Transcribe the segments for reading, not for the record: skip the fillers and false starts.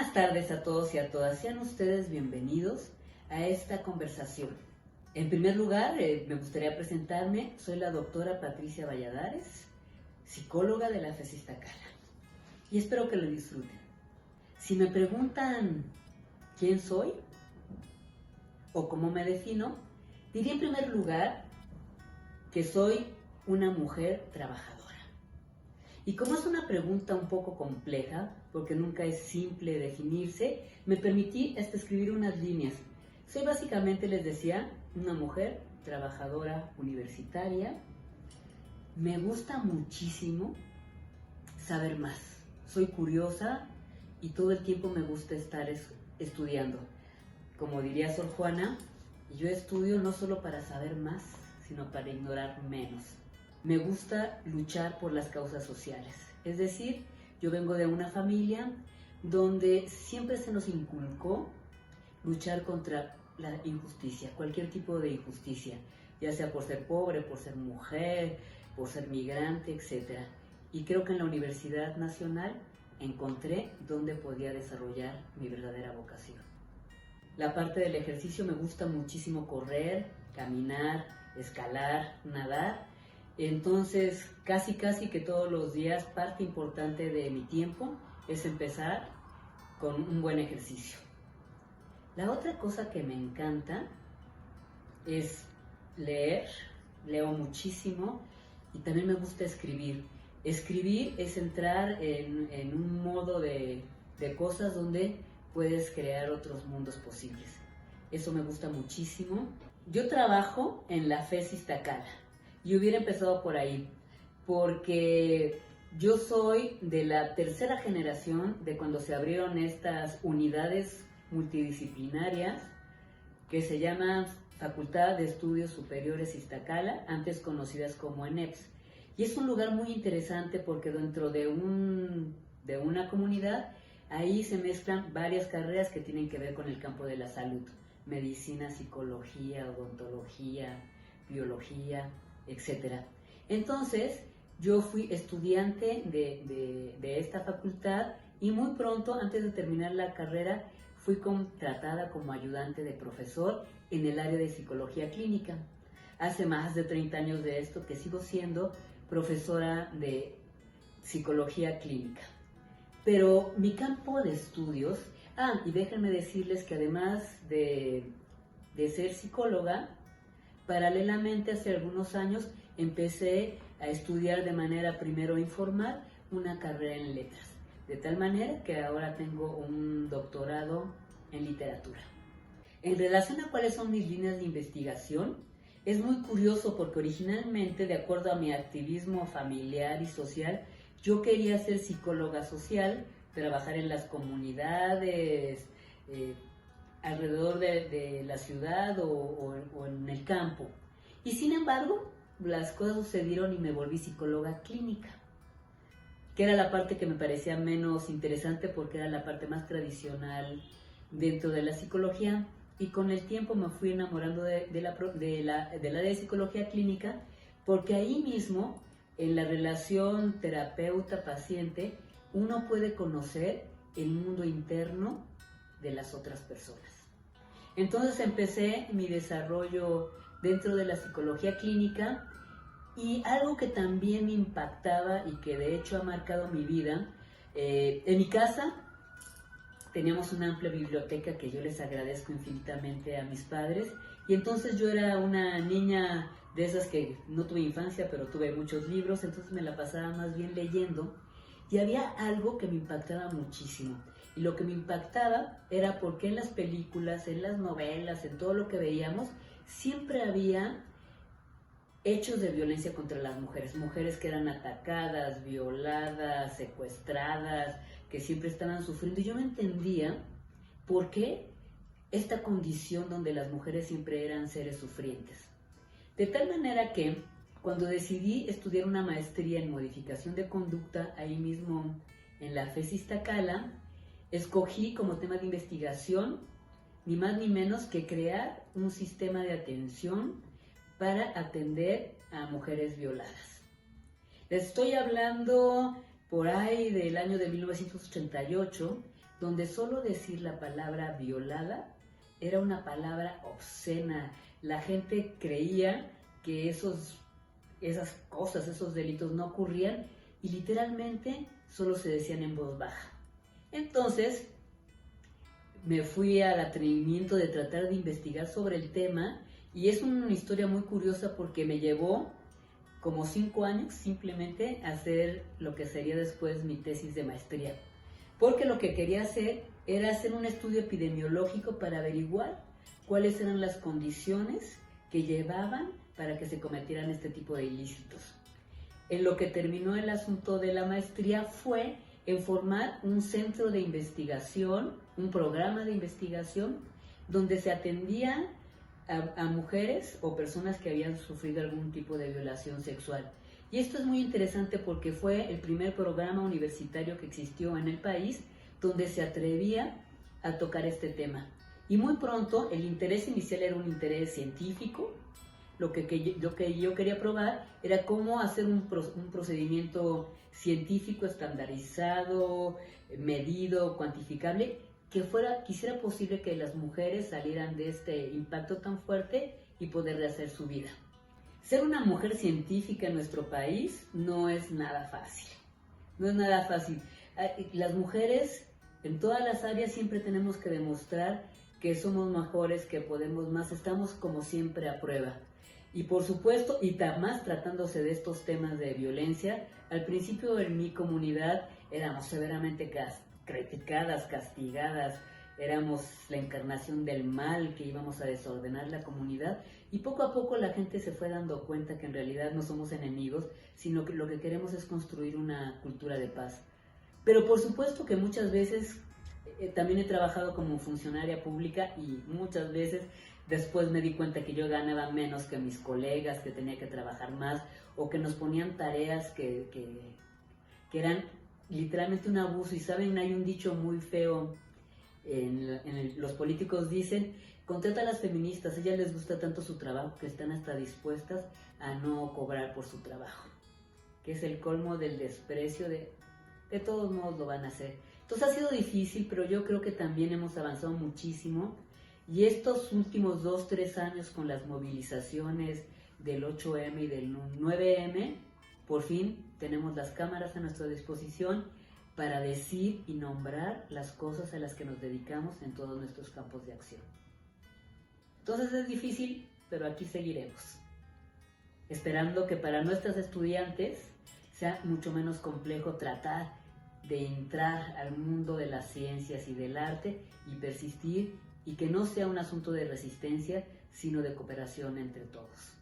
Buenas tardes a todos y a todas. Sean ustedes bienvenidos a esta conversación. En primer lugar, me gustaría presentarme. Soy la doctora Patricia Valladares, psicóloga de la FES Iztacala. Y espero que lo disfruten. Si me preguntan quién soy o cómo me defino, diría en primer lugar que soy una mujer trabajadora. Y como es una pregunta un poco compleja, porque nunca es simple definirse, me permití escribir unas líneas. Soy básicamente, les decía, una mujer trabajadora universitaria. Me gusta muchísimo saber más. Soy curiosa y todo el tiempo me gusta estar estudiando. Como diría Sor Juana, yo estudio no solo para saber más, sino para ignorar menos. Me gusta luchar por las causas sociales. Es decir, yo vengo de una familia donde siempre se nos inculcó luchar contra la injusticia, cualquier tipo de injusticia, ya sea por ser pobre, por ser mujer, por ser migrante, etc. Y creo que en la Universidad Nacional encontré dónde podía desarrollar mi verdadera vocación. La parte del ejercicio me gusta muchísimo correr, caminar, escalar, nadar. Entonces, casi que todos los días, parte importante de mi tiempo es empezar con un buen ejercicio. La otra cosa que me encanta es leer, leo muchísimo y también me gusta escribir. Escribir es entrar en un modo de cosas donde puedes crear otros mundos posibles. Eso me gusta muchísimo. Yo trabajo en la FES Iztacala. Y hubiera empezado por ahí, porque yo soy de la tercera generación de cuando se abrieron estas unidades multidisciplinarias que se llaman Facultad de Estudios Superiores Iztacala, antes conocidas como ENEPS. Y es un lugar muy interesante porque dentro de una comunidad, ahí se mezclan varias carreras que tienen que ver con el campo de la salud: medicina, psicología, odontología, biología, etc. Entonces, yo fui estudiante de esta facultad y muy pronto, antes de terminar la carrera, fui contratada como ayudante de profesor en el área de psicología clínica. Hace más de 30 años de esto que sigo siendo profesora de psicología clínica. Pero mi campo de estudios, y déjenme decirles que además de ser psicóloga, paralelamente, hace algunos años, empecé a estudiar de manera primero informal una carrera en letras, de tal manera que ahora tengo un doctorado en literatura. En relación a cuáles son mis líneas de investigación, es muy curioso porque originalmente, de acuerdo a mi activismo familiar y social, yo quería ser psicóloga social, trabajar en las comunidades, alrededor de la ciudad o en el campo. Y sin embargo, las cosas sucedieron y me volví psicóloga clínica, que era la parte que me parecía menos interesante porque era la parte más tradicional dentro de la psicología. Y con el tiempo me fui enamorando del área de psicología clínica, porque ahí mismo, en la relación terapeuta-paciente, uno puede conocer el mundo interno de las otras personas. Entonces empecé mi desarrollo dentro de la psicología clínica, y algo que también me impactaba y que de hecho ha marcado mi vida, en mi casa teníamos una amplia biblioteca que yo les agradezco infinitamente a mis padres, y entonces yo era una niña de esas que no tuve infancia, pero tuve muchos libros, entonces me la pasaba más bien leyendo, y había algo que me impactaba muchísimo. Y lo que me impactaba era porque en las películas, en las novelas, en todo lo que veíamos, siempre había hechos de violencia contra las mujeres, mujeres que eran atacadas, violadas, secuestradas, que siempre estaban sufriendo. Y yo no entendía por qué esta condición donde las mujeres siempre eran seres sufrientes. De tal manera que cuando decidí estudiar una maestría en modificación de conducta, ahí mismo en la FES Iztacala, escogí como tema de investigación ni más ni menos que crear un sistema de atención para atender a mujeres violadas. Les estoy hablando por ahí del año de 1988, donde solo decir la palabra violada era una palabra obscena. La gente creía que esas cosas, esos delitos no ocurrían y literalmente solo se decían en voz baja. Entonces me fui al atrevimiento de tratar de investigar sobre el tema y es una historia muy curiosa porque me llevó como 5 años simplemente a hacer lo que sería después mi tesis de maestría. Porque lo que quería hacer era hacer un estudio epidemiológico para averiguar cuáles eran las condiciones que llevaban para que se cometieran este tipo de ilícitos. En lo que terminó el asunto de la maestría fue en formar un centro de investigación, un programa de investigación, donde se atendía a mujeres o personas que habían sufrido algún tipo de violación sexual. Y esto es muy interesante porque fue el primer programa universitario que existió en el país donde se atrevía a tocar este tema. Y muy pronto el interés inicial era un interés científico. Lo que yo quería probar era cómo hacer un procedimiento científico estandarizado, medido, cuantificable, que hiciera posible que las mujeres salieran de este impacto tan fuerte y poder rehacer su vida. Ser una mujer científica en nuestro país no es nada fácil. No es nada fácil. Las mujeres en todas las áreas siempre tenemos que demostrar que somos mejores, que podemos más, estamos como siempre a prueba. Y por supuesto, y más tratándose de estos temas de violencia, al principio en mi comunidad éramos severamente criticadas, castigadas, éramos la encarnación del mal que íbamos a desordenar la comunidad y poco a poco la gente se fue dando cuenta que en realidad no somos enemigos, sino que lo que queremos es construir una cultura de paz. Pero por supuesto que muchas veces también he trabajado como funcionaria pública y muchas veces después me di cuenta que yo ganaba menos que mis colegas, que tenía que trabajar más o que nos ponían tareas que eran literalmente un abuso. Y saben, hay un dicho muy feo, los políticos dicen, contrata a las feministas, a ellas les gusta tanto su trabajo que están hasta dispuestas a no cobrar por su trabajo, que es el colmo del desprecio de todos modos lo van a hacer. Entonces ha sido difícil, pero yo creo que también hemos avanzado muchísimo y estos últimos 2-3 años con las movilizaciones del 8M y del 9M, por fin tenemos las cámaras a nuestra disposición para decir y nombrar las cosas a las que nos dedicamos en todos nuestros campos de acción. Entonces es difícil, pero aquí seguiremos, esperando que para nuestras estudiantes sea mucho menos complejo tratar de entrar al mundo de las ciencias y del arte y persistir, y que no sea un asunto de resistencia, sino de cooperación entre todos.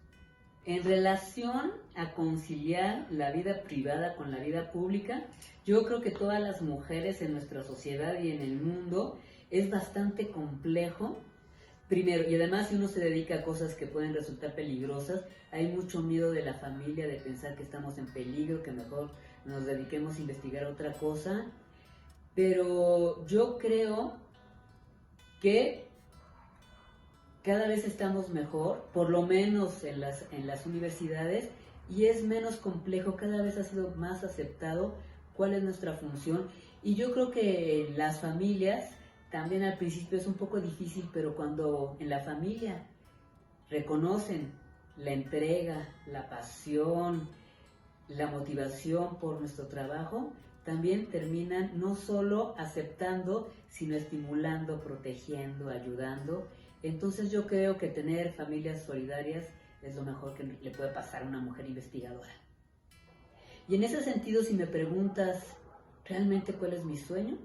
En relación a conciliar la vida privada con la vida pública, yo creo que todas las mujeres en nuestra sociedad y en el mundo es bastante complejo. Primero, y además si uno se dedica a cosas que pueden resultar peligrosas, hay mucho miedo de la familia, de pensar que estamos en peligro, que mejor nos dediquemos a investigar otra cosa. Pero yo creo que cada vez estamos mejor, por lo menos en las universidades, y es menos complejo, cada vez ha sido más aceptado cuál es nuestra función. Y yo creo que las familias, también al principio es un poco difícil, pero cuando en la familia reconocen la entrega, la pasión, la motivación por nuestro trabajo, también terminan no solo aceptando, sino estimulando, protegiendo, ayudando. Entonces yo creo que tener familias solidarias es lo mejor que le puede pasar a una mujer investigadora. Y en ese sentido, si me preguntas realmente cuál es mi sueño,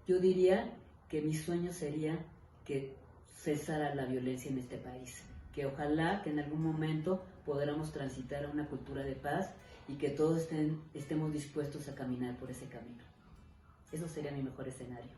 yo diría que mi sueño sería que cesara la violencia en este país, que ojalá que en algún momento podamos transitar a una cultura de paz y que todos estemos dispuestos a caminar por ese camino. Eso sería mi mejor escenario.